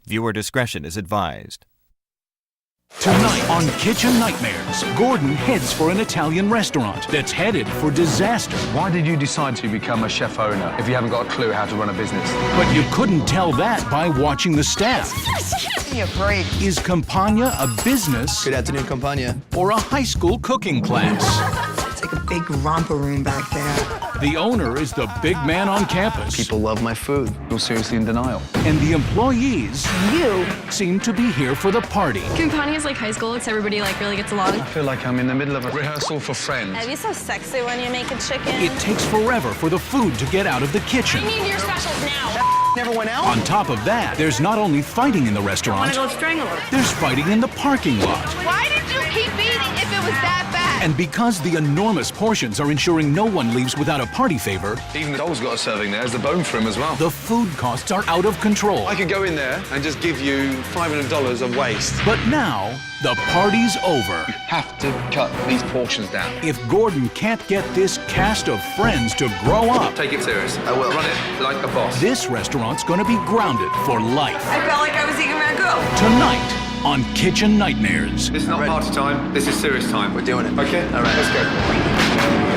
Viewer discretion is advised. Tonight on Kitchen Nightmares, Gordon heads for an Italian restaurant that's headed for disaster. Why did you decide to become a chef owner if you haven't got a clue how to run a business? But you couldn't tell that by watching the staff. Give me a break. Is Campania a business Good afternoon, Campania. or a high school cooking class? It's like a big romper room back there. The owner is the big man on campus. People love my food. You're seriously in denial. And the employees You? seem to be here for the party. Campania's like high school, except everybody like really gets along. I feel like I'm in the middle of a rehearsal for Friends. Are you so sexy when you make a chicken? It takes forever for the food to get out of the kitchen. I need your specials now. Never went out? On top of that, there's not only fighting in the I restaurant, want to go strangle her. there's fighting in the parking lot. Why did you keep eating if it was that bad? And because the enormous portions are ensuring no one leaves without a party favor, Even the doll's got a serving there. There's the bone for him as well. the food costs are out of control. I could go in there and just give you $500 of waste. But now, the party's over. Have to cut these portions down. If Gordon can't get this cast of friends to grow up, Take it serious. I will. Run it like a boss. this restaurant's gonna be grounded for life. I felt like I was eating ragu. Tonight on Kitchen Nightmares. This is not Ready. party time. This is serious time. We're doing it. Okay? All right. Let's go.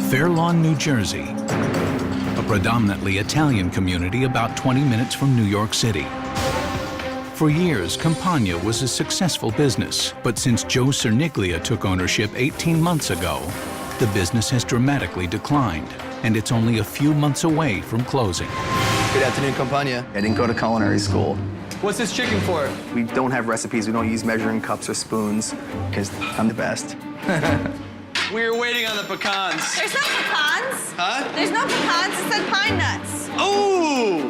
Fair Lawn, New Jersey, a predominantly Italian community about 20 minutes from New York City. For years, Campania was a successful business, but since Joe Cerniglia took ownership 18 months ago, the business has dramatically declined, and it's only a few months away from closing. Good afternoon, Campania. I didn't go to culinary school. What's this chicken for? We don't have recipes. We don't use measuring cups or spoons because I'm the best. We were waiting on the pecans. There's no pecans. Huh? There's no pecans. It said pine nuts. Oh!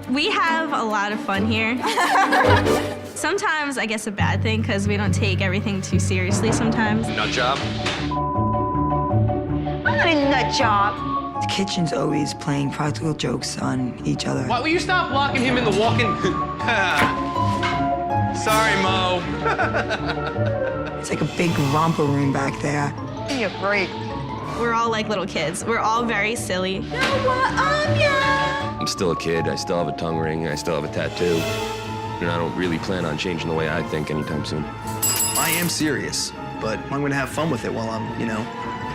We have a lot of fun here. Sometimes I guess a bad thing because we don't take everything too seriously sometimes. Nut job. Not a nut job. The kitchen's always playing practical jokes on each other. Why will you stop blocking him in the walk-in? Sorry, Mo. It's like a big romper room back there. Give me a break. We're all like little kids. We're all very silly. I'm still a kid. I still have a tongue ring. I still have a tattoo. And I don't really plan on changing the way I think anytime soon. I am serious, but I'm going to have fun with it while I'm,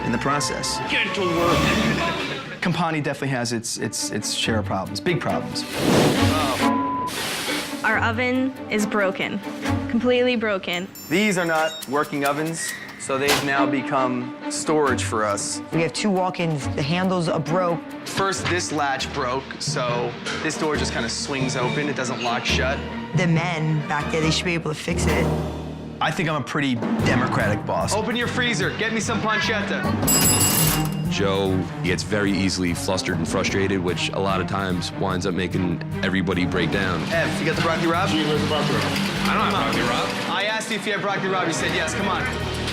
in the process. Get to work. Campania definitely has its share of problems, big problems. Our oven is broken, completely broken. These are not working ovens, so they've now become storage for us. We have two walk-ins. The handles are broke. First, this latch broke, so this door just kind of swings open. It doesn't lock shut. The men back there, they should be able to fix it. I think I'm a pretty democratic boss. Open your freezer. Get me some pancetta. Joe gets very easily flustered and frustrated, which a lot of times winds up making everybody break down. Ev, you got the broccoli rabe? I don't have broccoli rabe. I asked you if you had broccoli rabe. You said yes. Come on.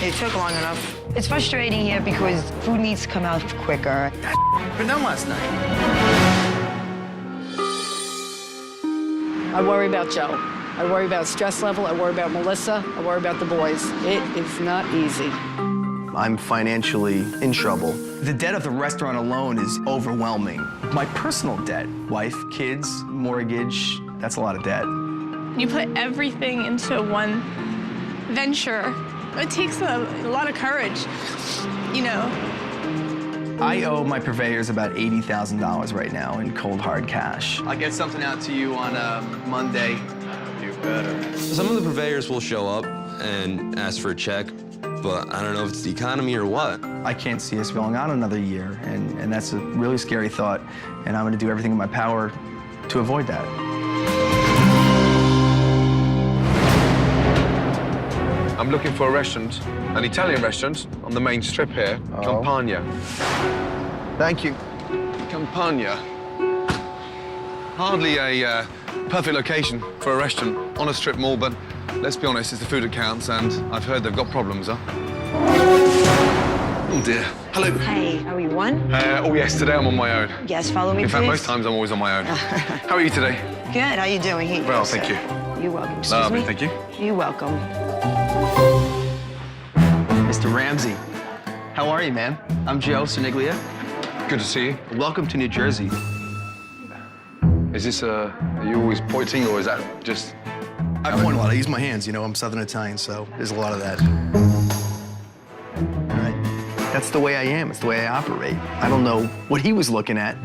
It took long enough. It's frustrating here because food needs to come out quicker. Been done last night. I worry about Joe. I worry about stress level. I worry about Melissa. I worry about the boys. It is not easy. I'm financially in trouble. The debt of the restaurant alone is overwhelming. My personal debt, wife, kids, mortgage, that's a lot of debt. You put everything into one venture. It takes a lot of courage, I owe my purveyors about $80,000 right now in cold, hard cash. I'll get something out to you on Monday. Do better. Some of the purveyors will show up and ask for a check, but I don't know if it's the economy or what. I can't see us going on another year, and that's a really scary thought, and I'm gonna do everything in my power to avoid that. I'm looking for a restaurant, an Italian restaurant on the main strip here, Campania. Thank you. Campania. Hardly a perfect location for a restaurant on a strip mall, but let's be honest, it's the food that counts, and I've heard they've got problems, huh? Oh dear. Hello. Hey, how are you? One? Oh yes, today I'm on my own. Yes, follow me, In fact, please. most times I'm always on my own. How are you today? Good, how you doing? Here you Well, go, thank sir. you. You're welcome. Excuse Lovely, me. thank you. You're welcome. Mr. Ramsay, how are you, man? I'm Joe Siniglia. Good to see you. Welcome to New Jersey. Is this, are you always pointing or is that just... I point a lot. I use my hands, you know. I'm Southern Italian, so there's a lot of that. All right. That's the way I am. It's the way I operate. I don't know what he was looking at.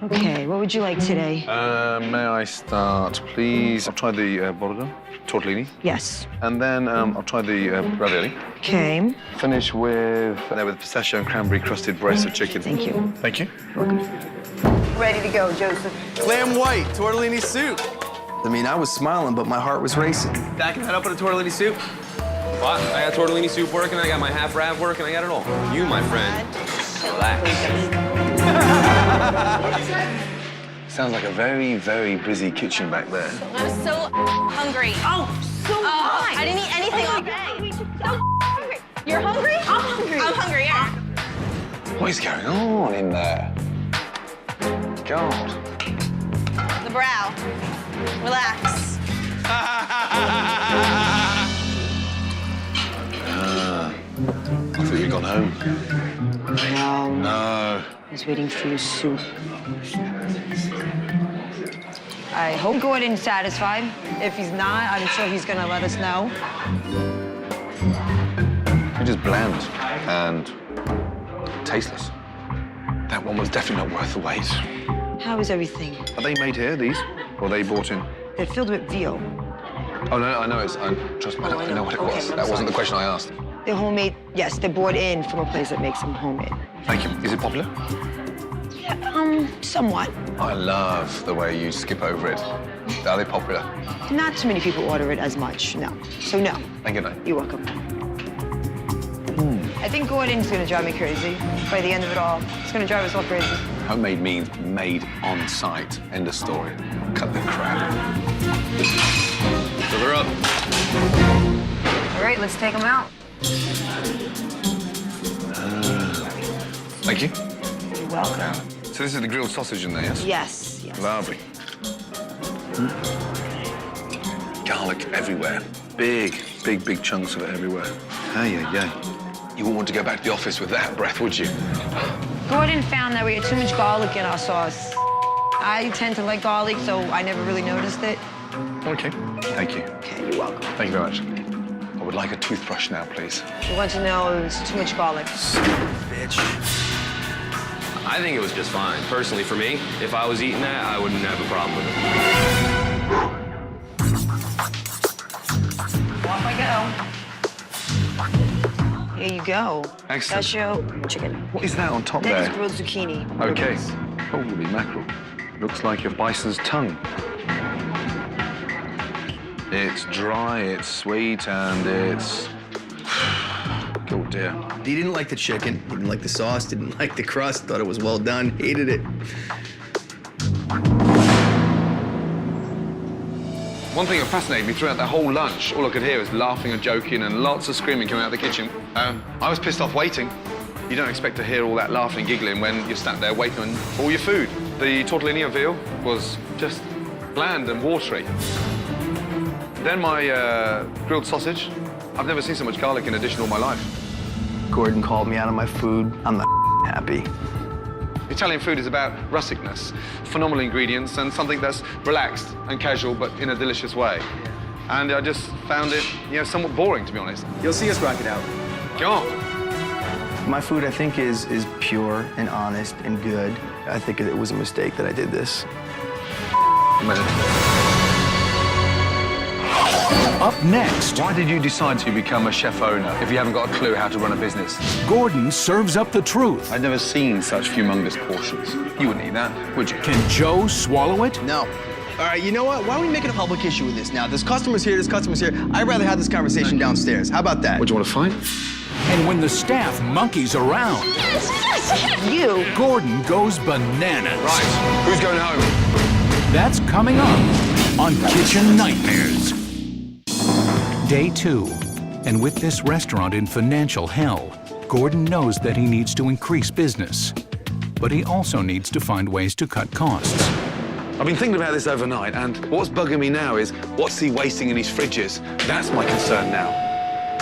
Okay, what would you like today? May I start, please? I'll try the border, tortellini. Yes. And then I'll try the ravioli. Okay. Finish with pistachio and cranberry crusted breast of chicken. Thank you. Thank you. Ready to go, Joseph. Clam white, tortellini soup. I mean, I was smiling, but my heart was racing. Backing that up with a tortellini soup. What? I got tortellini soup working, I got my half wrap working, I got it all. You, my friend, relax. Sounds like a very, very busy kitchen back there. I'm so hungry. Oh, so I didn't eat anything all day. So hungry. You're hungry? I'm hungry. I'm hungry, yeah. What is going on in there? God. The brow. Relax. I thought you'd gone home. No. No. He's waiting for your soup. I hope Gordon's satisfied. If he's not, I'm sure he's gonna let us know. You're just bland and tasteless. That one was definitely not worth the wait. How is everything? Are they made here, these? Or are they bought in? They're filled with veal. Oh, no, I know it's... trust me, I know what it Okay, was. I'm That wasn't sorry. the question I asked. They're homemade. Yes, they're bought in from a place that makes them homemade. Thank you. Is it popular? Somewhat. I love the way you skip over it. Are they popular? Not too many people order it as much, no. So no. Thank you, no. You're welcome. I think Gordon's gonna drive me crazy. By the end of it all, it's gonna drive us all crazy. Homemade means made on site. End of story. Cut the crap. Fill her up. All right, let's take them out. Thank you. You're welcome. So this is the grilled sausage in there, yes? Yes, yes. Lovely. Garlic everywhere. Big, big, big chunks of it everywhere. Hey. You wouldn't want to go back to the office with that breath, would you? Gordon found that we had too much garlic in our sauce. I tend to like garlic, so I never really noticed it. Okay. Thank you. Okay, you're welcome. Thank you very much. I would like a toothbrush now, please. You want to know it's too much garlic. Bitch. I think it was just fine. Personally, for me, if I was eating that, I wouldn't have a problem with it. Off I go. Here you go. Excellent. That's your chicken. What is that on top That is there? grilled zucchini. Okay. Holy mackerel. Looks like a bison's tongue. It's dry, it's sweet, and it's... Oh, dear. He didn't like the chicken, didn't like the sauce, didn't like the crust, thought it was well done, hated it. One thing that fascinated me throughout that whole lunch, all I could hear was laughing and joking and lots of screaming coming out of the kitchen. I was pissed off waiting. You don't expect to hear all that laughing and giggling when you're sat there waiting for all your food. The tortellini of veal was just bland and watery. Then my grilled sausage. I've never seen so much garlic in a dish in all my life. Gordon called me out on my food. I'm not happy. Italian food is about rusticness, phenomenal ingredients, and something that's relaxed and casual, but in a delicious way. And I just found it, somewhat boring, to be honest. You'll see us rock it out. God. My food, I think, is pure and honest and good. I think it was a mistake that I did this. Up next, Why did you decide to become a chef owner if you haven't got a clue how to run a business? Gordon serves up the truth. I'd never seen such humongous portions. You wouldn't eat that, would you? Can Joe swallow it? No. All right, you know what? Why are we making a public issue with this now? There's customers here, I'd rather have this conversation downstairs. How about that? What, do you want to fight? And when the staff monkeys around, You. Gordon goes bananas. Right, who's going home? That's coming up on Kitchen Nightmares. Day 2. And with this restaurant in financial hell, Gordon knows that he needs to increase business, but he also needs to find ways to cut costs. I've been thinking about this overnight, and what's bugging me now is what's he wasting in his fridges? That's my concern now.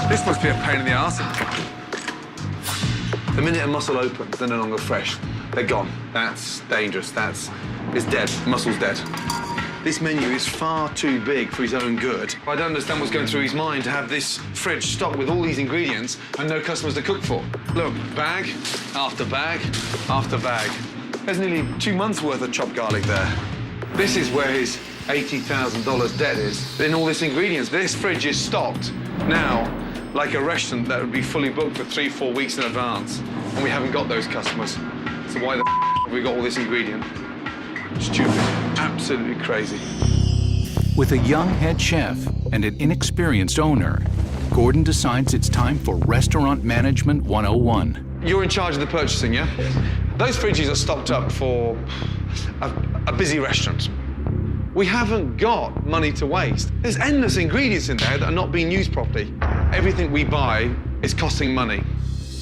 This must be a pain in the arse. The minute a mussel opens, they're no longer fresh. They're gone. That's dangerous. It's dead. Mussel's dead. This menu is far too big for his own good. I don't understand what's going through his mind to have this fridge stocked with all these ingredients and no customers to cook for. Look, bag after bag after bag. There's nearly 2 months' worth of chopped garlic there. This is where his $80,000 debt is. In all these ingredients, this fridge is stocked now like a restaurant that would be fully booked for 3-4 weeks in advance. And we haven't got those customers. So why the have we got all this ingredient? Stupid. Absolutely crazy. With a young head chef and an inexperienced owner, Gordon decides it's time for Restaurant Management 101. You're in charge of the purchasing, yeah? Those fridges are stocked up for a busy restaurant. We haven't got money to waste. There's endless ingredients in there that are not being used properly. Everything we buy is costing money.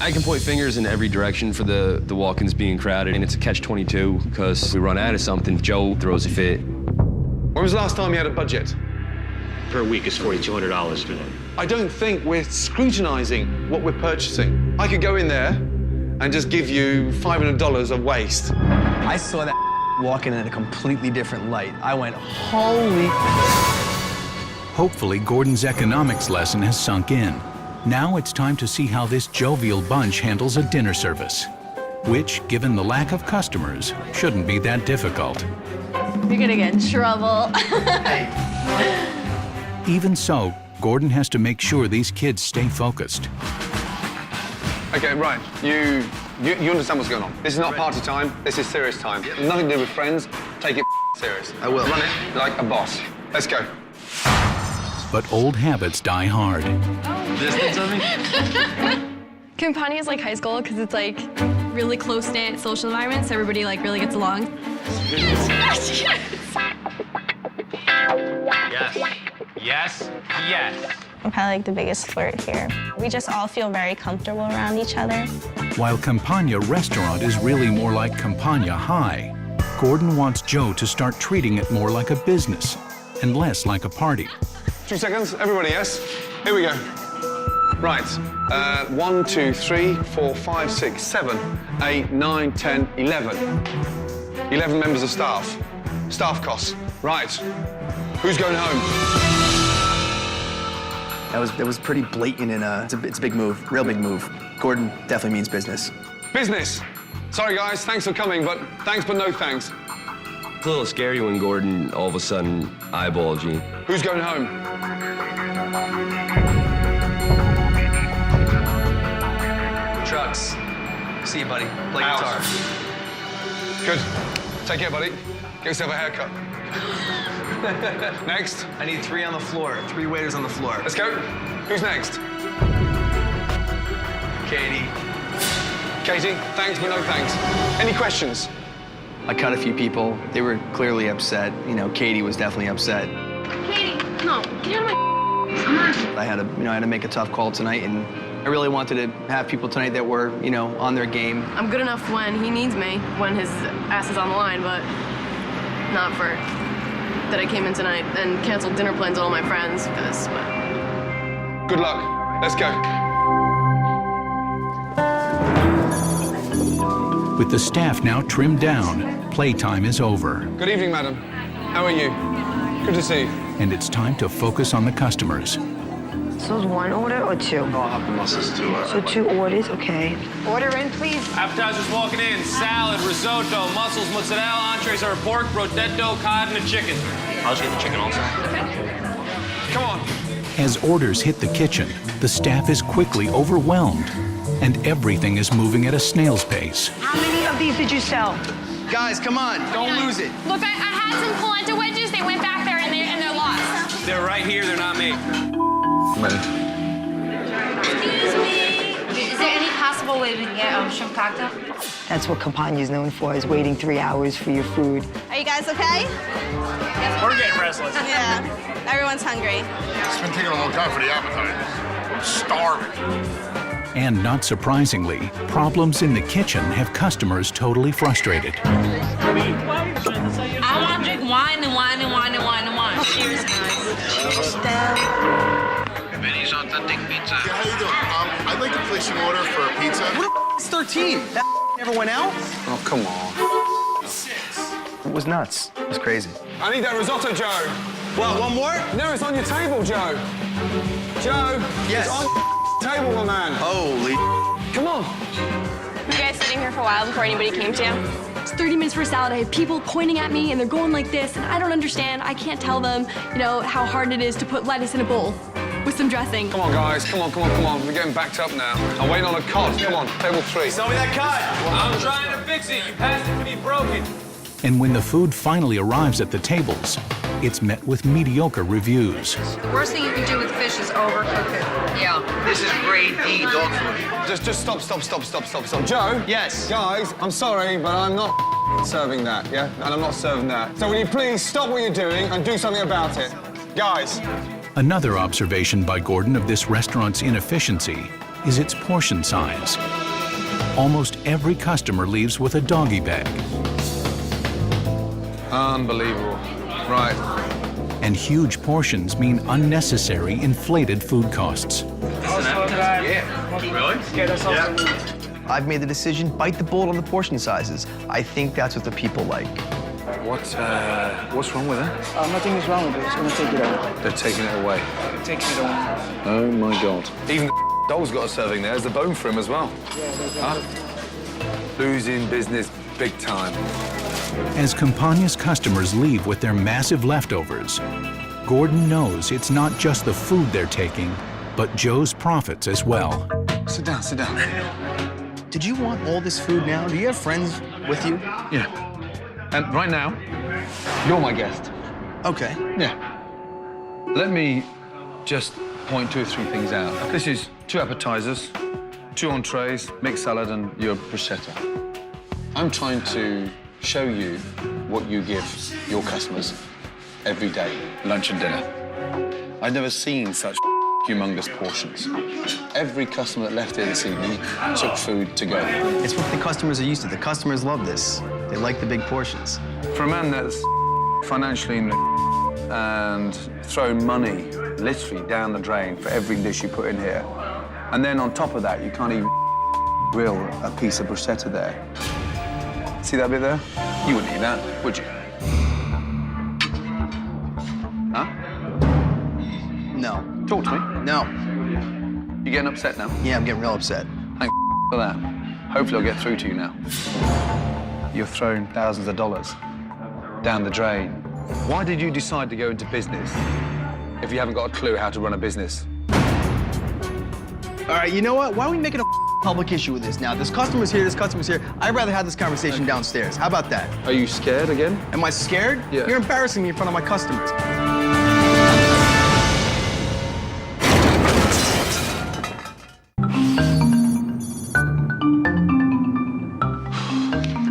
I can point fingers in every direction for the walk-ins being crowded, and it's a catch-22 because we run out of something. Joe throws a fit. When was the last time you had a budget? Per week is $4,200 today. I don't think we're scrutinizing what we're purchasing. I could go in there and just give you $500 of waste. I saw that walking in a completely different light. I went, holy... Hopefully, Gordon's economics lesson has sunk in. Now it's time to see how this jovial bunch handles a dinner service, which, given the lack of customers, shouldn't be that difficult. You're gonna get in trouble. Even so, Gordon has to make sure these kids stay focused. Okay, right. You understand what's going on. This is not party time. This is serious time. Nothing to do with friends. Take it serious. I will. Run it like a boss. Let's go. But old habits die hard. Distance of me? Campania is like high school because it's like really close-knit social environment, so everybody like really gets along. Yes. Yes. Yes. I'm probably like the biggest flirt here. We just all feel very comfortable around each other. While Campania Restaurant is really more like Campania High, Gordon wants Joe to start treating it more like a business and less like a party. 2 seconds. Everybody, yes? Here we go. Right. 1, 2, 3, 4, 5, 6, 7, 8, 9, 10, 11. 11 members of staff. Staff costs. Right. Who's going home? That was pretty blatant and it's a big move, real big move. Gordon definitely means business. Business. Sorry, guys. Thanks for coming, but thanks, but no thanks. It's a little scary when Gordon all of a sudden eyeballs you. Who's going home? Trucks. See you, buddy. Play Out. guitar. Good. Take care, buddy. Get yourself a haircut. Next. I need 3 on the floor. 3 waiters on the floor. Let's go. Who's next? Katie. Katie, thanks, but no thanks. Any questions? I cut a few people. They were clearly upset. You know, Katie was definitely upset. Katie, no, get out of my... I had to make a tough call tonight, and I really wanted to have people tonight that were, on their game. I'm good enough when he needs me, when his ass is on the line, but not for that I came in tonight and canceled dinner plans with all my friends because, but... Good luck. Let's go. With the staff now trimmed down, playtime is over. Good evening, madam. How are you? Good to see you. And it's time to focus on the customers. So it's 1 order or 2? No, I'll have the mussels too. So 2 orders, okay. Order in, please. Appetizers walking in. Salad, risotto, mussels, mozzarella, entrees are pork, rodetto, cod, and a chicken. I'll just get the chicken also. Come on. As orders hit the kitchen, the staff is quickly overwhelmed, and everything is moving at a snail's pace. How many of these did you sell? Guys, come on, don't lose it. Look, I had some polenta wedges. They went back there and they're lost. They're right here. They're not me. Excuse me. Is there any possible way we can get shrimp cocktail? That's what Campania is known for, is waiting 3 hours for your food. Are you guys okay? We're getting restless. Yeah, everyone's hungry. It's been taking a long time for the appetizers. I'm starving. And not surprisingly, problems in the kitchen have customers totally frustrated. I want to drink wine and wine and wine and wine and wine. Cheers, guys. Benny's authentic pizza. Yeah, how you doing? I'd like to place an order for a pizza. What the 13? That never went out? Oh, come on. It was nuts. It was crazy. I need that risotto, Joe. Well, one more? No, it's on your table, Joe. Joe, Yes. it's on your table, my man. Holy. Come on. You guys sitting here for a while before anybody came to you? It's 30 minutes for a salad. I have people pointing at me and they're going like this, and I don't understand. I can't tell them, you know, how hard it is to put lettuce in a bowl with some dressing. Come on, guys. Come on, come on, come on. We're getting backed up now. I'm waiting on a cod. Come on, table 3. Sell me that cut. I'm trying to fix it. You passed it to me broken. And when the food finally arrives at the tables, it's met with mediocre reviews. The worst thing you can do with fish is overcook it. Yeah. This is grade D dog food. Just stop. Joe? Yes. Guys, I'm sorry, but I'm not serving that, yeah? And I'm not serving that. So will you please stop what you're doing and do something about it? Guys. Another observation by Gordon of this restaurant's inefficiency is its portion size. Almost every customer leaves with a doggy bag. Unbelievable. Right. And huge portions mean unnecessary inflated food costs. Really? Yeah. I've made the decision, bite the bullet on the portion sizes. I think that's what the people like. What's wrong with it? Nothing is wrong with it. It's going to take it away. They're taking it away. They're taking it away. Oh, my God. Even the dog's got a serving there. There's the bone for him as well. Huh? Losing business big time. As Campania's customers leave with their massive leftovers, Gordon knows it's not just the food they're taking, but Joe's profits as well. Sit down, sit down. Did you want all this food now? Do you have friends with you? Yeah. And right now, you're my guest. Okay. Yeah. Let me just point 2 or 3 things out. This is 2 appetizers, 2 entrees, mixed salad, and your bruschetta. I'm trying to show you what you give your customers every day, lunch and dinner. I've never seen such humongous portions. Every customer that left here this evening took food to go. It's what the customers are used to. The customers love this. They like the big portions. For a man that's financially and thrown money literally down the drain for every dish you put in here, and then on top of that, you can't even grill a piece of bruschetta there. See that bit there? You wouldn't eat that, would you? Huh? No. Talk to me. No. You getting upset now? Yeah, I'm getting real upset. Thank for that. Hopefully I'll get through to you now. You've thrown thousands of dollars down the drain. Why did you decide to go into business if you haven't got a clue how to run a business? All right, you know what? Why are we making a public issue with this now? This customer's here, this customer's here. I'd rather have this conversation downstairs. How about that? Are you scared again? Am I scared? Yeah. You're embarrassing me in front of my customers.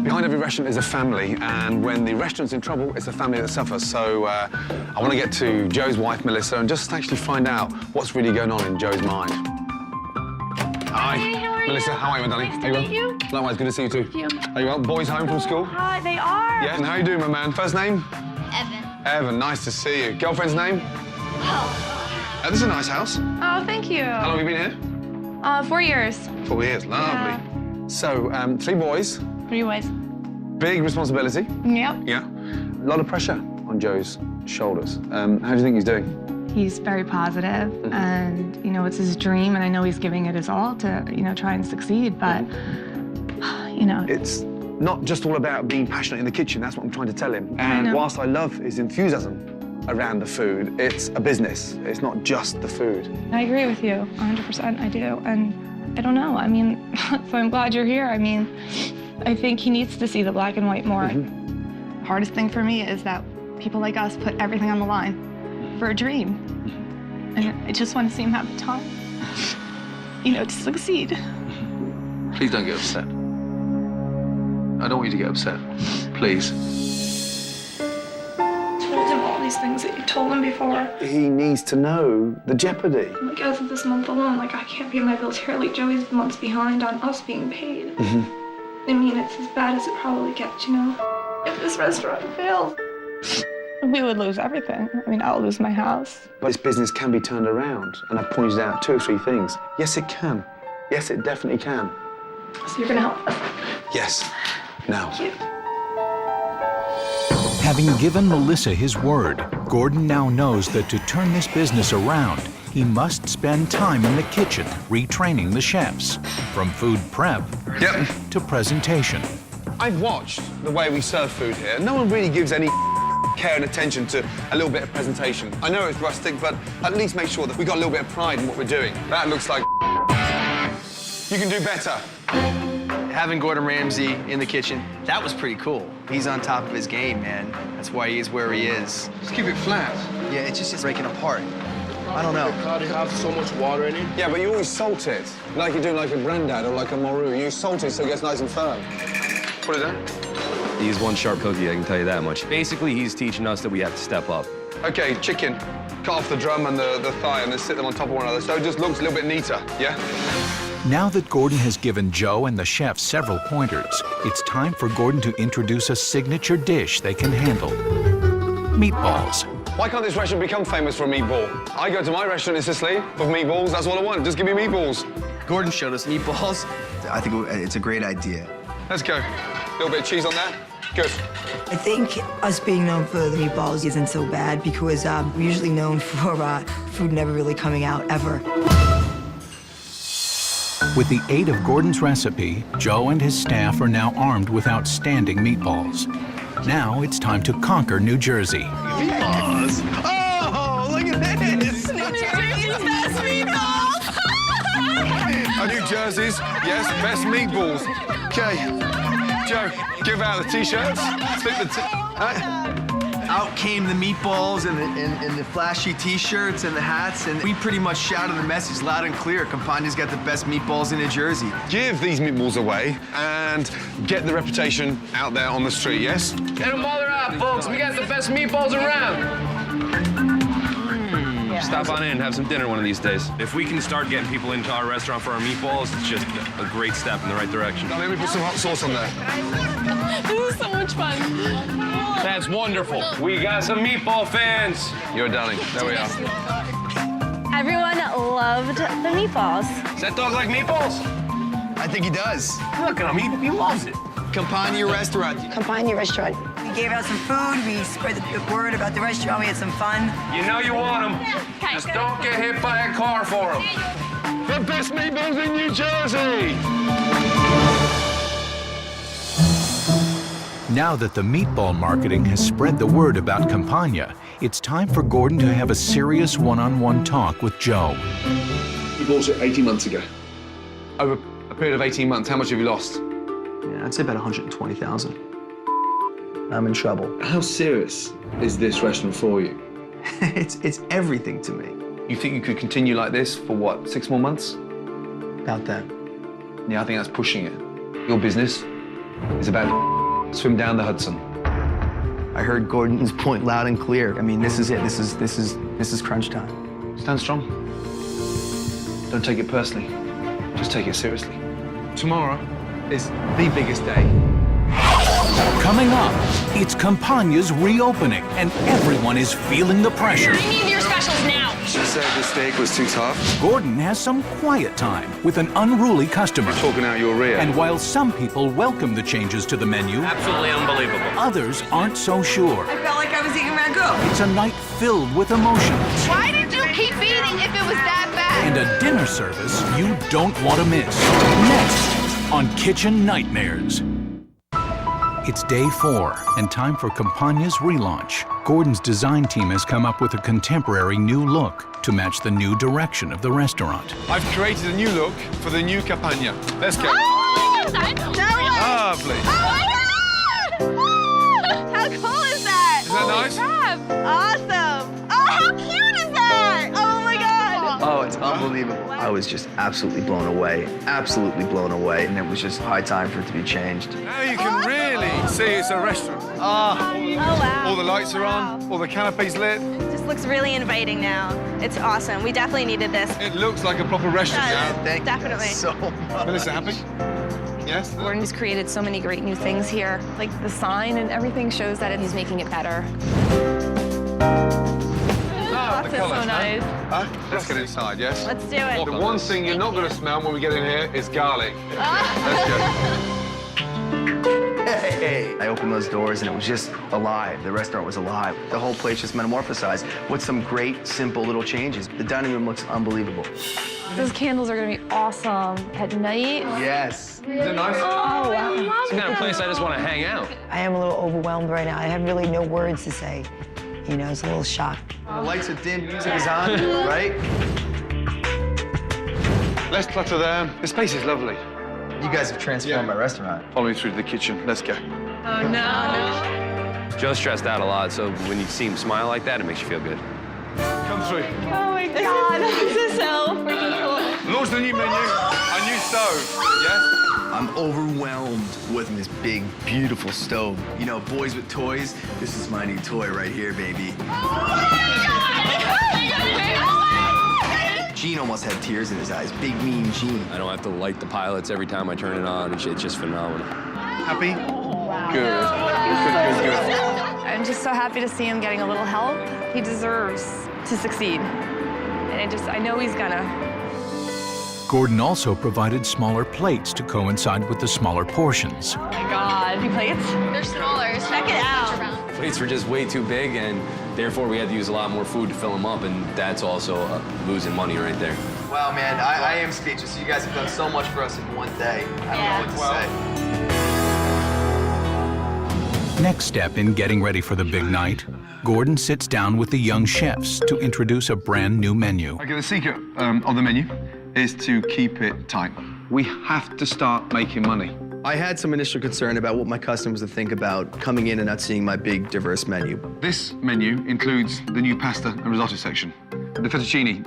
Behind every restaurant is a family, and when the restaurant's in trouble, it's the family that suffers. So I want to get to Joe's wife, Melissa, and just actually find out what's really going on in Joe's mind. Hi. Hey, how are Melissa, you? how are you, my darling? Nice Are you to well? meet you. Likewise, good to see you too. Thank you. Are you well? Boys home from school? Hi, they are. Yeah, and how you doing, my man? First name? Evan. Evan, nice to see you. Girlfriend's name? Oh. This is a nice house. Oh, thank you. How long have you been here? 4 years. 4 years, lovely. So, 3 boys, 3 boys. big responsibility. Yep. Yeah. A lot of pressure on Joe's shoulders. How do you think he's doing? He's very positive, and you know, it's his dream, and I know he's giving it his all to, you know, try and succeed, but you know, it's not just all about being passionate in the kitchen. That's what I'm trying to tell him. And whilst I love his enthusiasm around the food, it's a business. It's not just the food. I agree with you 100%. I do, and I don't know. I mean, so I'm glad you're here. I mean, I think he needs to see the black and white more. Hardest thing for me is that people like us put everything on the line for a dream. And I just want to see him have the time, you know, to succeed. Please don't get upset. I don't want you to get upset. Please. I told him all these these things that you told him before. He needs to know the jeopardy. Like, as of this month alone, like, I can't pay my bills here. Like, Joey's months behind on us being paid. I mean, it's as bad as it probably gets, you know? If this restaurant fails, we would lose everything. I mean, I'll lose my house. But this business can be turned around, and I've pointed out 2 or 3 things. Yes, it can. Yes, it definitely can. So you're gonna help us? Yes. Now. Thank you. Having given Melissa his word, Gordon now knows that to turn this business around, he must spend time in the kitchen, retraining the chefs, from food prep to presentation. I've watched the way we serve food here. No one really gives any care and attention to a little bit of presentation. I know it's rustic, but at least make sure that we got a little bit of pride in what we're doing. That looks like you can do better. Having Gordon Ramsay in the kitchen, that was pretty cool. He's on top of his game, man. That's why he is where he is. Just keep it flat. Yeah, it's just breaking apart. I don't know. How do you have so much water in it? Yeah, but you always salt it. Like you do like a Grandad or like a Moru. You salt it so it gets nice and firm. Put it down. He's one sharp cookie, I can tell you that much. Basically, he's teaching us that we have to step up. Okay, chicken. Cut off the drum and the thigh and then sit them on top of one another so it just looks a little bit neater, yeah? Now that Gordon has given Joe and the chef several pointers, it's time for Gordon to introduce a signature dish they can handle. Meatballs. Why can't this restaurant become famous for a meatball? I go to my restaurant in Sicily for meatballs. That's all I want. Just give me meatballs. Gordon showed us meatballs. I think it's a great idea. Let's go. A little bit of cheese on that. Good. I think us being known for the meatballs isn't so bad because we're usually known for food never really coming out, ever. With the aid of Gordon's recipe, Joe and his staff are now armed with outstanding meatballs. Now it's time to conquer New Jersey. Meatballs! Oh, look at this! New Jersey's best meatballs! New Jersey's, yes, best meatballs. Okay, Joe, give out the T-shirts. Stick the Out came the meatballs and the flashy T-shirts and the hats, and we pretty much shouted the message loud and clear. Campania's got the best meatballs in New Jersey. Give these meatballs away and get the reputation out there on the street, yes? Get them while they're out, folks. We got the best meatballs around. Stop on in and have some dinner one of these days. If we can start getting people into our restaurant for our meatballs, it's just a great step in the right direction. Now, let me put some hot sauce on there. This is so much fun. That's wonderful. We got some meatball fans. You're a darling. There we are. Everyone loved the meatballs. Does that dog like meatballs? I think he does. Look at him. He loves it. Campania restaurant. Campania restaurant. We gave out some food, we spread the word about the restaurant, we had some fun. You know you want them. Just don't get hit by a car for them. The best meatballs in New Jersey! Now that the meatball marketing has spread the word about Campania, it's time for Gordon to have a serious one-on-one talk with Joe. You bought it 18 months ago. Over a period of 18 months, how much have you lost? Yeah, I'd say about 120,000. I'm in trouble. How serious is this restaurant for you? It's everything to me. You think you could continue like this for what, 6 more months? About that. Yeah, I think that's pushing it. Your business is about to swim down the Hudson. I heard Gordon's point loud and clear. I mean, this is it. This is crunch time. Stand strong. Don't take it personally. Just take it seriously. Tomorrow is the biggest day. Coming up, it's Campania's reopening, and everyone is feeling the pressure. I need your specials now. She said the steak was too tough. Gordon has some quiet time with an unruly customer. You're talking out your rear. And while some people welcome the changes to the menu, Absolutely unbelievable. others aren't so sure. I felt like I was eating ragu. It's a night filled with emotions. Why did you keep eating if it was that bad? And a dinner service you don't want to miss. Next on Kitchen Nightmares. It's day 4 and time for Campania's relaunch. Gordon's design team has come up with a contemporary new look to match the new direction of the restaurant. I've created a new look for the new Campania. Let's go. Oh, Lovely. my God! How cool is that? Isn't that nice? Crap. Awesome. Oh, how cute is that? Oh, my God. Oh, it's unbelievable. I was just absolutely blown away, and it was just high time for it to be changed. Now you can really finally see it's a restaurant. Ah. Oh, wow. All the lights are on, all the canopies lit. It just looks really inviting now. It's awesome. We definitely needed this. It looks like a proper restaurant now. Thank Definitely. you so much. Melissa, happy? Yes? Gordon's created so many great new things here. Like the sign and everything shows that he's making it better. The That's colours, so nice. Huh? Let's get inside, yes? Let's do it. The one thing you're not going to smell when we get in here is garlic. Let's go. Hey! I opened those doors and it was just alive. The restaurant was alive. The whole place just metamorphosized with some great, simple little changes. The dining room looks unbelievable. Those candles are gonna be awesome at night. Yes. Is it nice? Oh, wow. It's the kind of place I just want to hang out. I am a little overwhelmed right now. I have really no words to say. You know, it's a little shock. The lights are dim, music is on, right? Less clutter there. The space is lovely. You guys have transformed my restaurant. Follow me through to the kitchen. Let's go. Oh, no. Joe's stressed out a lot, so when you see him smile like that, it makes you feel good. Come through. Oh, my God. This is so freaking cool. Launch the new menu. A new stove. Yes? I'm overwhelmed with this big, beautiful stove. You know, boys with toys, this is my new toy right here, baby. Gene almost had tears in his eyes. Big, mean Gene. I don't have to light the pilots every time I turn it on. It's just phenomenal. Happy? Wow. Good. I'm just so happy to see him getting a little help. He deserves to succeed. And I know he's gonna. Gordon also provided smaller plates to coincide with the smaller portions. Oh my God. Any plates? They're smaller. Check it out. Plates were just way too big, and therefore we had to use a lot more food to fill them up, and that's also losing money right there. Wow, man, I am speechless. You guys have done so much for us in one day. I don't know what to say. Next step in getting ready for the big night, Gordon sits down with the young chefs to introduce a brand new menu. Okay, the secret of the menu is to keep it tight. We have to start making money. I had some initial concern about what my customers would think about coming in and not seeing my big, diverse menu. This menu includes the new pasta and risotto section. The fettuccine,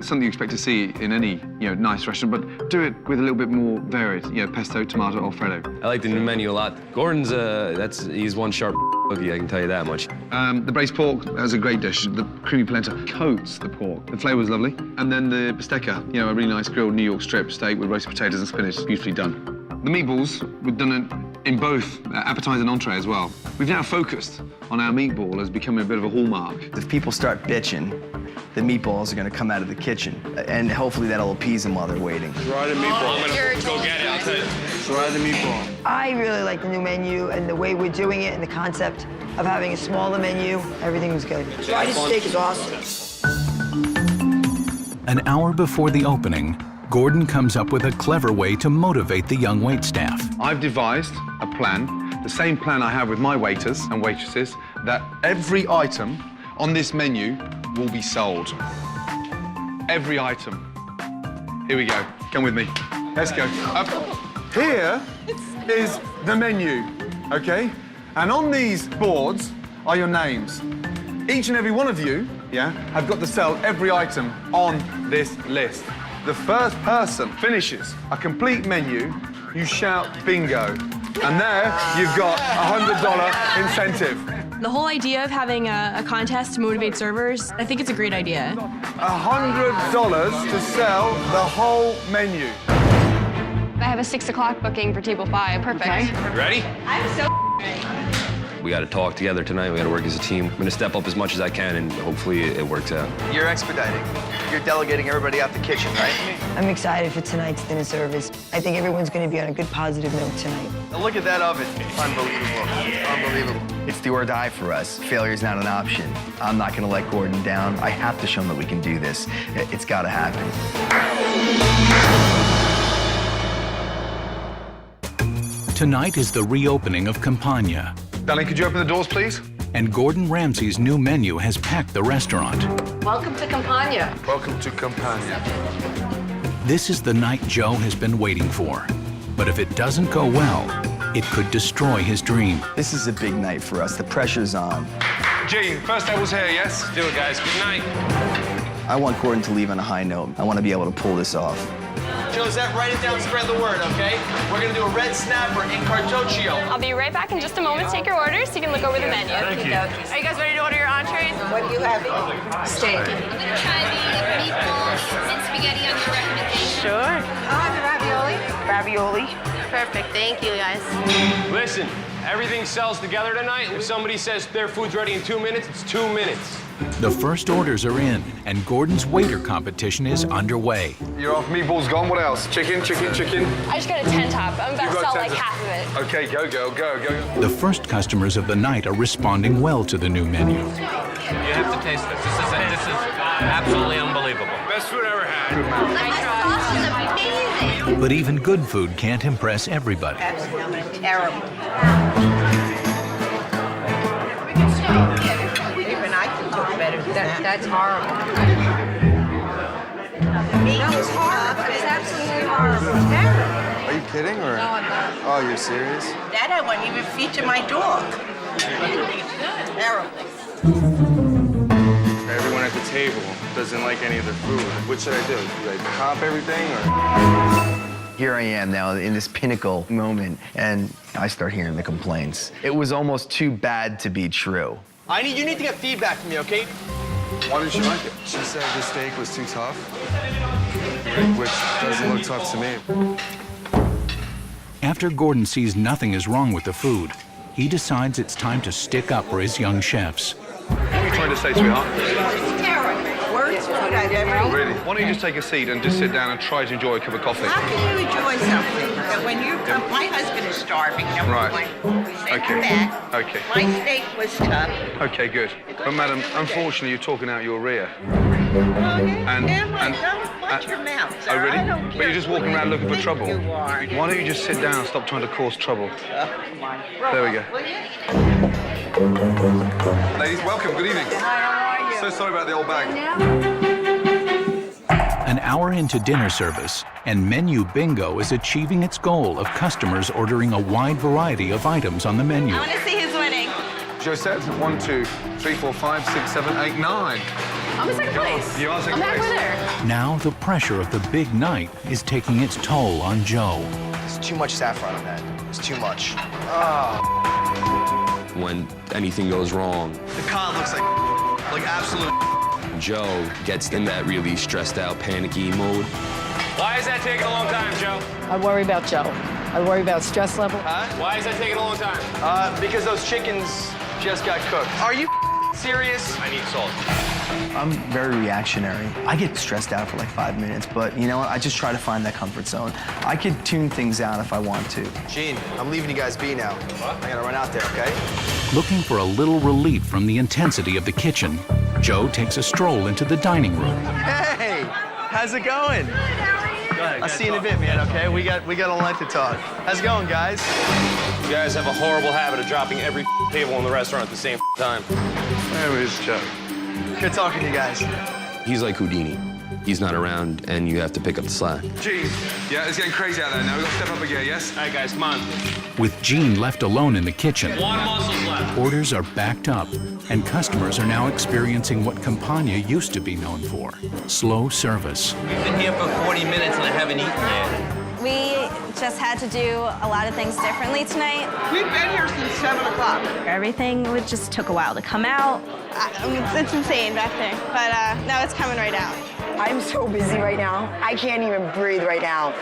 something you expect to see in any nice restaurant, but do it with a little bit more varied, pesto, tomato, Alfredo. I like the new menu a lot. Gordon's, he's one sharp cookie, I can tell you that much. The braised pork has a great dish. The creamy polenta coats the pork. The flavor's lovely. And then the bistecca, a really nice grilled New York strip steak with roasted potatoes and spinach, beautifully done. The meatballs, we've done it in both appetizer and entree as well. We've now focused on our meatball as becoming a bit of a hallmark. If people start bitching, the meatballs are gonna come out of the kitchen, and hopefully that'll appease them while they're waiting. Try the meatball. I'm gonna go get it, I'll tell you. Try the meatball. I really like the new menu and the way we're doing it and the concept of having a smaller menu. Everything was good. Fried steak is awesome. An hour before the opening, Gordon comes up with a clever way to motivate the young waitstaff. I've devised a plan, the same plan I have with my waiters and waitresses, that every item on this menu will be sold. Every item. Here we go. Come with me. Let's go. Here is the menu, okay? And on these boards are your names. Each and every one of you, have got to sell every item on this list. The first person finishes a complete menu, you shout bingo. And there you've got a $100 incentive. The whole idea of having a contest to motivate servers, I think it's a great idea. $100 to sell the whole menu. I have a 6 o'clock booking for table 5. Perfect. Okay. Ready? I'm so ready. We got to talk together tonight. We got to work as a team. I'm going to step up as much as I can, and hopefully it works out. You're expediting. You're delegating everybody out the kitchen, right? I'm excited for tonight's dinner service. I think everyone's going to be on a good positive note tonight. Now look at that oven. Unbelievable. Unbelievable. It's do or die for us. Failure's not an option. I'm not going to let Gordon down. I have to show him that we can do this. It's got to happen. Tonight is the reopening of Campania. Darling, could you open the doors, please? And Gordon Ramsay's new menu has packed the restaurant. Welcome to Campania. Welcome to Campania. This is the night Joe has been waiting for. But if it doesn't go well, it could destroy his dream. This is a big night for us. The pressure's on. Gene, first table's here, yes? Do it, guys. Good night. I want Gordon to leave on a high note. I want to be able to pull this off. Josette, write it down, spread the word, okay? We're gonna do a red snapper in cartoccio. I'll be right back in just a moment to take your orders so you can look over the menu. Thank you. Are you guys ready to order your entrees? What do you have? Steak. I'm gonna try the meatballs and spaghetti on your recommendation. Sure. The ravioli. Ravioli. Perfect. Thank you, guys. Listen, everything sells together tonight. If somebody says their food's ready in 2 minutes, it's 2 minutes. The first orders are in, and Gordon's waiter competition is underway. You're off, meatballs gone. What else? Chicken, chicken, chicken. I just got a 10 top. I'm about to sell like half of it. Okay, go, girl, go, go. The first customers of the night are responding well to the new menu. You have to taste this. This is absolutely unbelievable. Best food I ever had. Good man. This sauce is amazing. But even good food can't impress everybody. Terrible. Even I can cook better than that. That's horrible. That was horrible. It's absolutely horrible. Terrible. Are you kidding or? No, I'm not. Oh, you're serious? That I wouldn't even feature my dog. Terrible. Everyone at the table doesn't like any of the food. What should I do? Like comp everything or? Here I am now in this pinnacle moment, and I start hearing the complaints. It was almost too bad to be true. You need to get feedback from me, okay? Why didn't she like it? She said the steak was too tough, which doesn't look tough to me. After Gordon sees nothing is wrong with the food, he decides it's time to stick up for his young chefs. What are you trying to say, sweetheart? It's terrible. Worst food I've ever eaten. Really? Why don't you just take a seat and just sit down and try to enjoy a cup of coffee? How can you enjoy something that when you come, my husband is starving, number Right. one. Send Okay. him back. Okay. My steak was tough. Okay, good. But madam, unfortunately, you're talking out your rear. Don't watch your mouth, sir. Oh, really? I don't But care you're just walking who around looking for you trouble. think you are. Why don't you just sit down and stop trying to cause trouble? There we go. Ladies, welcome. Good evening. So sorry about the old bag. An hour into dinner service, and Menu Bingo is achieving its goal of customers ordering a wide variety of items on the menu. I want to see who's winning. Josette, 1, 2, 3, 4, 5, 6, 7, 8, 9. I'm in second place. You are second I'm halfway place. there. Now the pressure of the big night is taking its toll on Joe. There's too much saffron on that. It's too much. When anything goes wrong, The cod looks like absolute. Joe gets in that really stressed out, panicky mode. Why is that taking a long time, Joe? I worry about Joe. I worry about stress level. Why is that taking a long time? Because those chickens just got cooked. Are you serious? I need salt. I'm very reactionary. I get stressed out for like 5 minutes, but you know what? I just try to find that comfort zone. I could tune things out if I want to. Gene, I'm leaving you guys be now. I gotta run out there, okay? Looking for a little relief from the intensity of the kitchen, Joe takes a stroll into the dining room. Hey, how's it going? I'll see you in a bit, man, okay? We got a lot to talk. How's it going, guys? You guys have a horrible habit of dropping every table in the restaurant at the same time. There is Joe. Good talking to you guys. He's like Houdini. He's not around, and you have to pick up the slack. Gene, yeah, it's getting crazy out there now. We've got to step up again, yes? All right, guys, come on. With Gene left alone in the kitchen, One muscle's left. orders are backed up, and customers are now experiencing what Campania used to be known for: slow service. We've been here for 40 minutes and I haven't eaten yet. We just had to do a lot of things differently tonight. We've been here since 7 o'clock. Everything just took a while to come out. It's insane back there, but now it's coming right out. I'm so busy right now. I can't even breathe right now.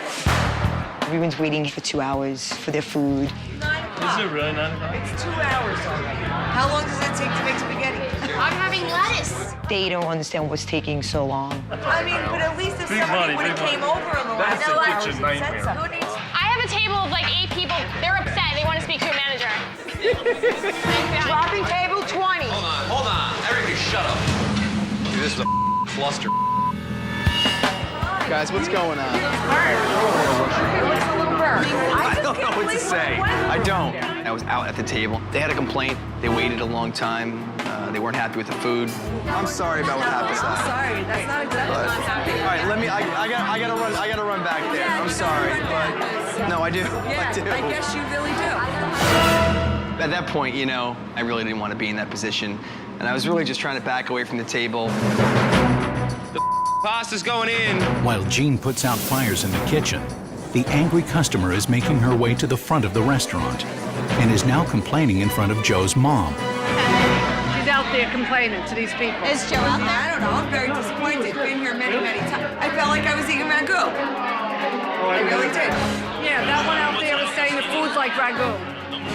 Everyone's waiting for 2 hours for their food. Is it really 9 o'clock? It's 2 hours already. How long does it take to make spaghetti? I'm having lettuce. They don't understand what's taking so long. I mean, but at least if somebody would have came over in the last 2 hours and said something. I have a table of like 8 people. They're upset. They want to speak to a manager. Dropping table 20. Hold on. Everybody shut up. Dude, this is a cluster. Guys, what's going on? It looks a little burnt. I don't know what to say. I don't. I was out at the table. They had a complaint. They waited a long time. They weren't happy with the food. I'm sorry about what happened. I'm sorry. That's not exactly But, what's happening. all right, I gotta run back there. I'm sorry, but no, I do. I do. I guess you really do. At that point, you know, I really didn't want to be in that position, and I was really just trying to back away from the table. The Pasta's going in. While Jean puts out fires in the kitchen, the angry customer is making her way to the front of the restaurant and is now complaining in front of Joe's mom. She's out there complaining to these people. Is Joe out there? I don't know. I'm very disappointed. Been here many, many times. I felt like I was eating ragu. I really did. Yeah, that one out there was saying the food's like ragu.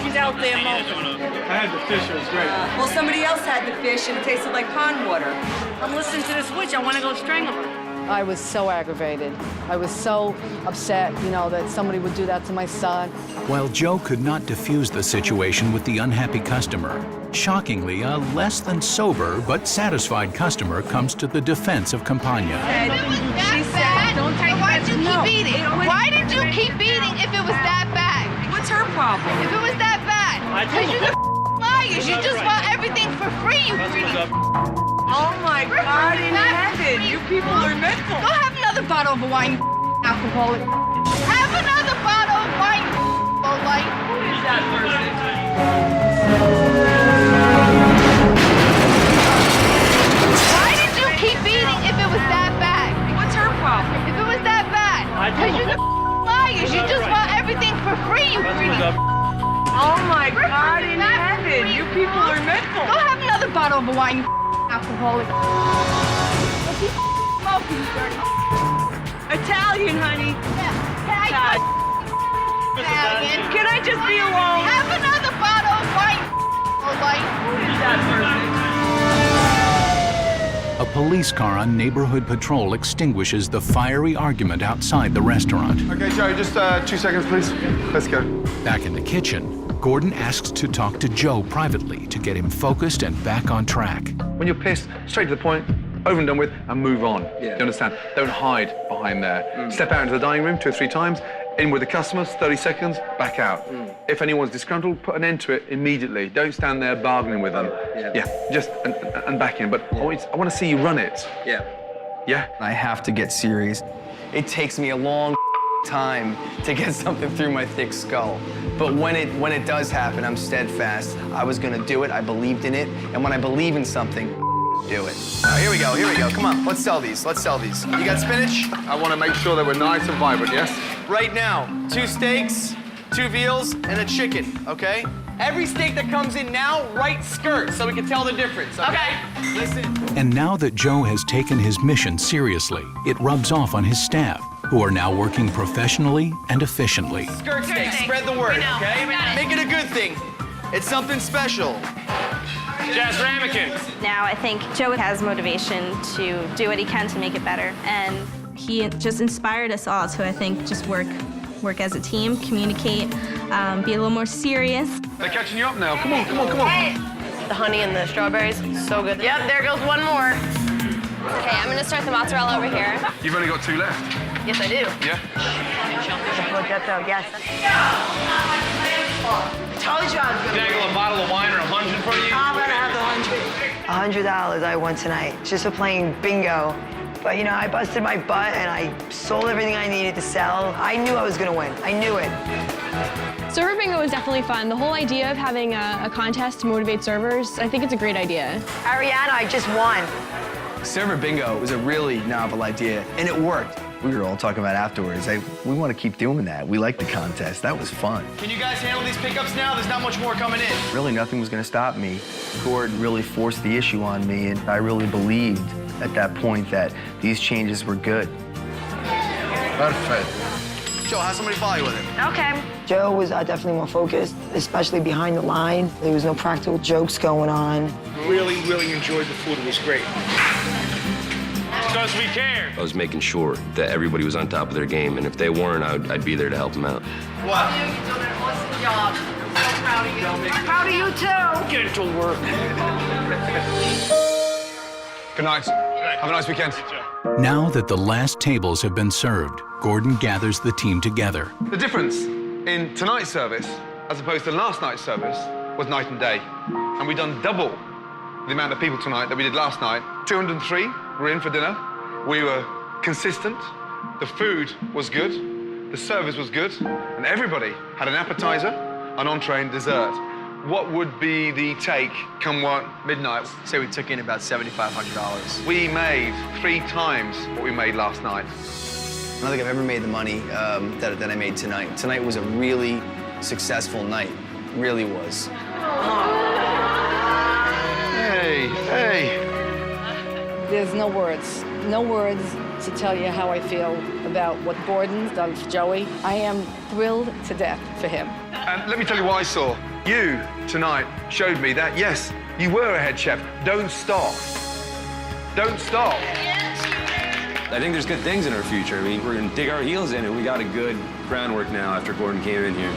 She's out there moping. I had the fish, it was great. Well, somebody else had the fish and it tasted like pond water. I'm listening to this witch. I want to go strangle her. I was so aggravated. I was so upset, you know, that somebody would do that to my son. While Joe could not diffuse the situation with the unhappy customer, shockingly, a less than sober but satisfied customer comes to the defense of Campania. She said, don't take Why did you keep eating? Why did you keep eating if it was that bad? What's her problem? If it was that bad? Because you're the liars. You just want everything for free, you greedy. Oh my God in heaven, you people are mental. Go have another bottle of wine, alcoholic. Have another bottle of wine, light. Who is that person? Why did you keep eating if it was that bad? What's her problem? If it was that bad? Because you're the liars. You just want everything for free, you greedy. Oh my God in heaven, you people are mental. Go have another bottle of wine, alcoholic. Italian, honey. Yeah. Italian. Can I just be alone? Have another bottle of wine, light. Who is that person? A police car on neighborhood patrol extinguishes the fiery argument outside the restaurant. Okay, Joe, just 2 seconds, please. Let's go. Back in the kitchen, Gordon asks to talk to Joe privately to get him focused and back on track. When you're pissed, straight to the point, over and done with, and move on. Yeah. You understand? Don't hide behind there. Step out into the dining room 2 or 3 times, in with the customers, 30 seconds, back out. If anyone's disgruntled, put an end to it immediately. Don't stand there bargaining with them. Just and back in. But I want to see you run it. Yeah? I have to get serious. It takes me a long time to get something through my thick skull. But when it does happen, I'm steadfast. I was gonna do it, I believed in it, and when I believe in something, do it. All right, here we go. Come on, let's sell these. You got spinach? I want to make sure that we're nice and vibrant, yes? Right now, 2 steaks, 2 veals, and a chicken, okay? Every steak that comes in now, right skirt, so we can tell the difference, okay? Listen. And now that Joe has taken his mission seriously, it rubs off on his staff, who are now working professionally and efficiently. Skirt steak, spread the word, okay? Make it a good thing. It's something special. Jazz Ramekin. Now I think Joe has motivation to do what he can to make it better, and he just inspired us all to, I think, just work as a team, communicate, be a little more serious. They're catching you up now. Come on. The honey and the strawberries, so good. Yep, there goes one more. Okay, I'm gonna start the mozzarella over here. You've only got 2 left. Yes, I do. Yeah? Yes. Told you I was gonna dangle a bottle of wine or 100 for you? I'm gonna have the 100. $100 I won tonight just for playing bingo. But you know, I busted my butt and I sold everything I needed to sell. I knew I was gonna win. I knew it. Server bingo was definitely fun. The whole idea of having a contest to motivate servers, I think it's a great idea. Ariana, I just won. Server bingo was a really novel idea, and it worked. We were all talking about afterwards. We want to keep doing that. We like the contest. That was fun. Can you guys handle these pickups now? There's not much more coming in. Really, nothing was going to stop me. Gordon really forced the issue on me, and I really believed at that point that these changes were good. Perfect. Joe, have somebody follow you with it. Okay. Joe was definitely more focused, especially behind the line. There was no practical jokes going on. Really enjoyed the food. It was great. Because we care. I was making sure that everybody was on top of their game, and if they weren't, I'd be there to help them out. What? You've done an awesome job. So proud of you. I'm proud of you, too. Get to work. Good night. Have a nice weekend. Now that the last tables have been served, Gordon gathers the team together. The difference in tonight's service, as opposed to last night's service, was night and day. And we've done double the amount of people tonight that we did last night. 203 were in for dinner. We were consistent. The food was good. The service was good. And everybody had an appetizer, an entree, and dessert. what would be the take come what, midnight? Say we took in about $7,500. We made 3 times what we made last night. I don't think I've ever made the money that I made tonight. Tonight was a really successful night. Really was. Hey, hey. There's no words to tell you how I feel about what Gordon's done for Joey. I am thrilled to death for him. And let me tell you what I saw. You, tonight, showed me that, yes, you were a head chef. Don't stop. Don't stop. I think there's good things in our future. I mean, we're gonna dig our heels in, and we got a good groundwork now after Gordon came in here.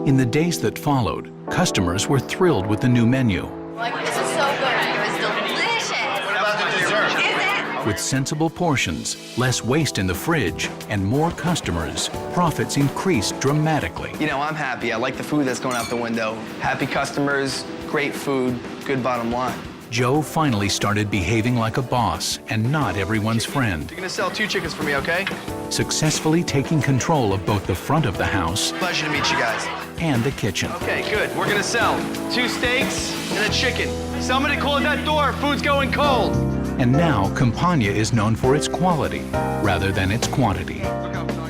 In the days that followed, customers were thrilled with the new menu. Like, this is so good. It was delicious. What about the dessert? Is it? With sensible portions, less waste in the fridge, and more customers, profits increased dramatically. You know, I'm happy. I like the food that's going out the window. Happy customers, great food, good bottom line. Joe finally started behaving like a boss and not everyone's friend. You're gonna sell 2 chickens for me, okay? Successfully taking control of both the front of the house Pleasure to meet you guys. and the kitchen. Okay, good. We're gonna sell 2 steaks and a chicken. Somebody close that door. Food's going cold. And now Campania is known for its quality rather than its quantity.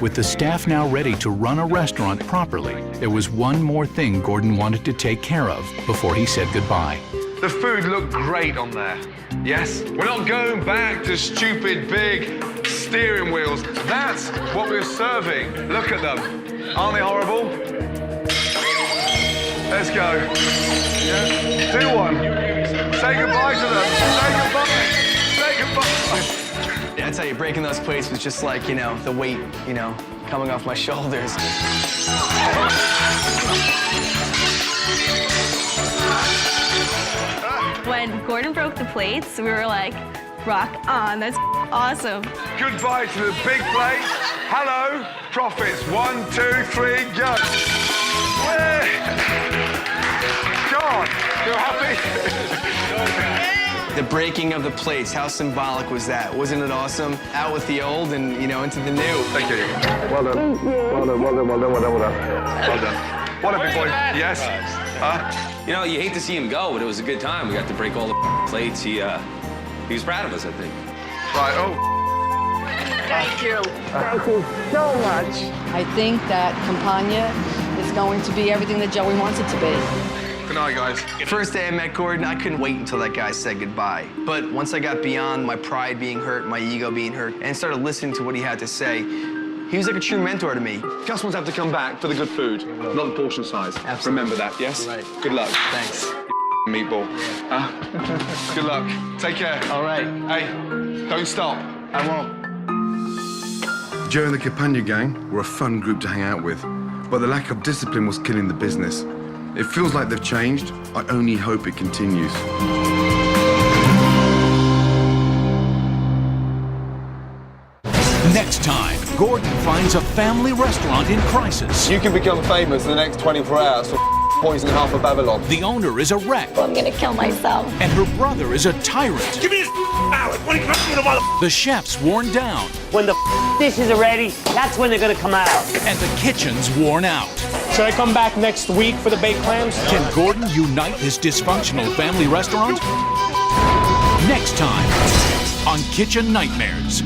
With the staff now ready to run a restaurant properly, there was one more thing Gordon wanted to take care of before he said goodbye. The food looked great on there. Yes? We're not going back to stupid big steering wheels. That's what we're serving. Look at them. Aren't they horrible? Let's go. Yeah? Do one. Say goodbye to them. Say goodbye. Say goodbye. Yeah, I tell you, breaking those plates was just like, you know, the weight, you know, coming off my shoulders. When Gordon broke the plates, we were like, rock on, that's awesome. Goodbye to the big plates. Hello, profits. 1, 2, 3, go. Yeah. God, you're happy? The breaking of the plates, how symbolic was that? Wasn't it awesome? Out with the old and, you know, into the new. Thank you. Well done. Well done, well done, well done, well done, well done. Well done. What a big boy. Yes. Huh? You know, you hate to see him go, but it was a good time. We got to break all the plates. He was proud of us, I think. Right, oh. Thank you. Thank you so much. I think that Campania is going to be everything that Joey wants it to be. Good night, guys. First day I met Gordon, I couldn't wait until that guy said goodbye. But once I got beyond my pride being hurt, my ego being hurt, and started listening to what he had to say, he was like a true mentor to me. Customers have to come back for the good food, not the portion size. Absolutely. Remember that, yes? Right. Good luck. Thanks. Meatball. Good luck. Take care. All right. Hey, don't stop. I won't. Joe and the Campania gang were a fun group to hang out with, but the lack of discipline was killing the business. It feels like they've changed. I only hope it continues. Next time, Gordon finds a family restaurant in crisis. You can become famous in the next 24 hours for poisoning half of Babylon. The owner is a wreck. I'm gonna kill myself. And her brother is a tyrant. Give me this salad. When you come to the mother. The chef's worn down. When the dishes are ready, that's when they're gonna come out. And the kitchen's worn out. Should I come back next week for the baked clams? Can Gordon unite this dysfunctional family restaurant? Next time on Kitchen Nightmares.